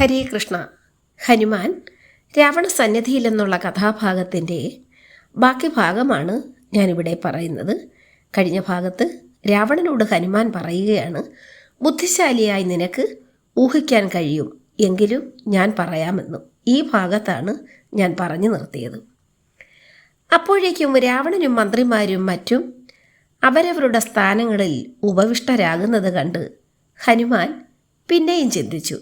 ഹരേ കൃഷ്ണ. ഹനുമാൻ രാവണ സന്നിധിയിലെന്നുള്ള കഥാഭാഗത്തിൻ്റെ ബാക്കി ഭാഗമാണ് ഞാനിവിടെ പറയുന്നത്. കഴിഞ്ഞ ഭാഗത്ത് രാവണനോട് ഹനുമാൻ പറയുകയാണ്, ബുദ്ധിശാലിയായി നിനക്ക് ഊഹിക്കാൻ കഴിയും, എങ്കിലും ഞാൻ പറയാമെന്നും. ഈ ഭാഗത്താണ് ഞാൻ പറഞ്ഞു നിർത്തിയത്. അപ്പോഴേക്കും രാവണനും മന്ത്രിമാരും മറ്റും അവരവരുടെ സ്ഥാനങ്ങളിൽ ഉപവിഷ്ടരാകുന്നത് കണ്ട് ഹനുമാൻ പിന്നെയും ചിന്തിച്ചു.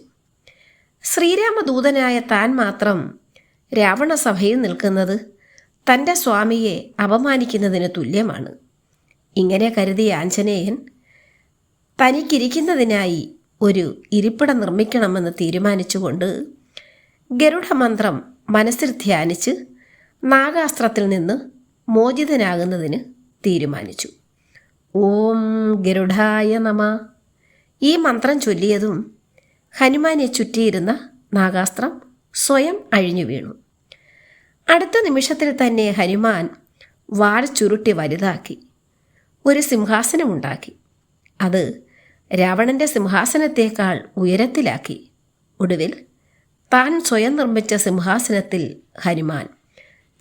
ശ്രീരാമദൂതനായ താൻ മാത്രം രാവണസഭയിൽ നിൽക്കുന്നത് തൻ്റെ സ്വാമിയെ അപമാനിക്കുന്നതിന് തുല്യമാണ്. ഇങ്ങനെ കരുതിയ ആഞ്ജനേയൻ തനിക്കിരിക്കുന്നതിനായി ഒരു ഇരിപ്പിടം നിർമ്മിക്കണമെന്ന് തീരുമാനിച്ചുകൊണ്ട് ഗരുഡമന്ത്രം മനസ്സിൽ ധ്യാനിച്ച് നാഗാസ്ത്രത്തിൽ നിന്ന് മോചിതനാകുന്നതിന് തീരുമാനിച്ചു. ഓം ഗരുഡായ നമ. ഈ മന്ത്രം ചൊല്ലിയതും ഹനുമാനെ ചുറ്റിയിരുന്ന നാഗാസ്ത്രം സ്വയം അഴിഞ്ഞു വീണു. അടുത്ത നിമിഷത്തിൽ തന്നെ ഹനുമാൻ വാൾ ചുരുട്ടി വലുതാക്കി ഒരു സിംഹാസനമുണ്ടാക്കി. അത് രാവണൻ്റെ സിംഹാസനത്തേക്കാൾ ഉയരത്തിലാക്കി. ഒടുവിൽ താൻ സ്വയം നിർമ്മിച്ച സിംഹാസനത്തിൽ ഹനുമാൻ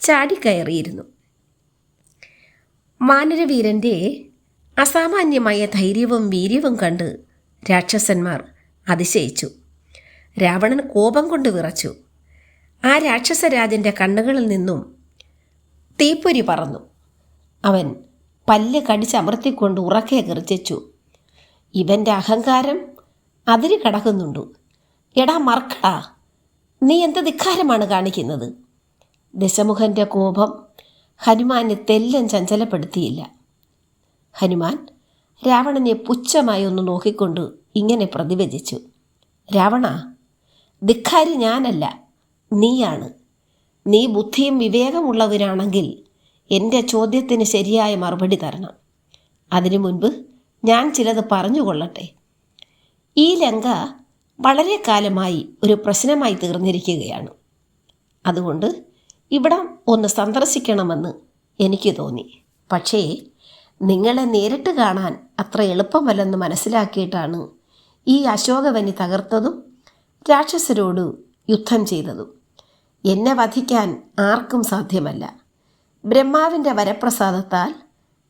ചാടിക്കയറിയിരുന്നു. വാനരവീരൻ്റെ അസാമാന്യമായ ധൈര്യവും വീര്യവും കണ്ട് രാക്ഷസന്മാർ അതിശയിച്ചു. രാവണൻ കോപം കൊണ്ട് വിറച്ചു. ആ രാക്ഷസരാജൻ്റെ കണ്ണുകളിൽ നിന്നും തീപ്പൊരി പറന്നു. അവൻ പല്ല് കടിച്ചമർത്തിക്കൊണ്ട് ഉറക്കെ ഗർജിച്ചു, ഇവൻ്റെ അഹങ്കാരം അതിര് കടക്കുന്നുണ്ടു. എടാ മർക്കടാ, നീ എന്ത് ധിക്കാരമാണ് കാണിക്കുന്നത്? ദശമുഖൻ്റെ കോപം ഹനുമാനെ തെല്ലും ചഞ്ചലപ്പെടുത്തിയില്ല. ഹനുമാൻ രാവണനെ പുച്ഛമായി ഒന്ന് നോക്കിക്കൊണ്ട് ഇങ്ങനെ പ്രതിവചിച്ചു, രാവണ, ധിക്കാരി ഞാനല്ല, നീയാണ്. നീ ബുദ്ധിയും വിവേകമുള്ളവരാണെങ്കിൽ എൻ്റെ ചോദ്യത്തിന് ശരിയായ മറുപടി തരണം. അതിനു മുൻപ് ഞാൻ ചിലത് പറഞ്ഞുകൊള്ളട്ടെ. ഈ ലങ്ക വളരെ കാലമായി ഒരു പ്രശ്നമായി തീർന്നിരിക്കുകയാണ്. അതുകൊണ്ട് ഇവിടം ഒന്ന് സന്ദർശിക്കണമെന്ന് എനിക്ക് തോന്നി. പക്ഷേ നിങ്ങളെ നേരിട്ട് കാണാൻ അത്ര എളുപ്പമല്ലെന്ന് മനസ്സിലാക്കിയിട്ടാണ് ഈ അശോകവനി തകർത്തതും രാക്ഷസരോട് യുദ്ധം ചെയ്തതും. എന്നെ വധിക്കാൻ ആർക്കും സാധ്യമല്ല. ബ്രഹ്മാവിൻ്റെ വരപ്രസാദത്താൽ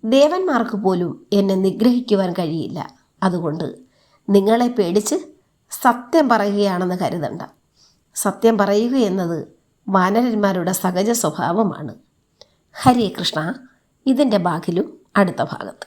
ദേവന്മാർക്ക് പോലും എന്നെ നിഗ്രഹിക്കുവാൻ കഴിയില്ല. അതുകൊണ്ട് നിങ്ങളെ പേടിച്ച് സത്യം പറയുകയാണെന്ന് കരുതണ്ട. സത്യം പറയുക എന്നത് വാനരന്മാരുടെ സഹജ സ്വഭാവമാണ്. ഹരേ കൃഷ്ണ. ഇതിൻ്റെ ബാക്കിലും അടുത്ത ഭാഗത്ത്.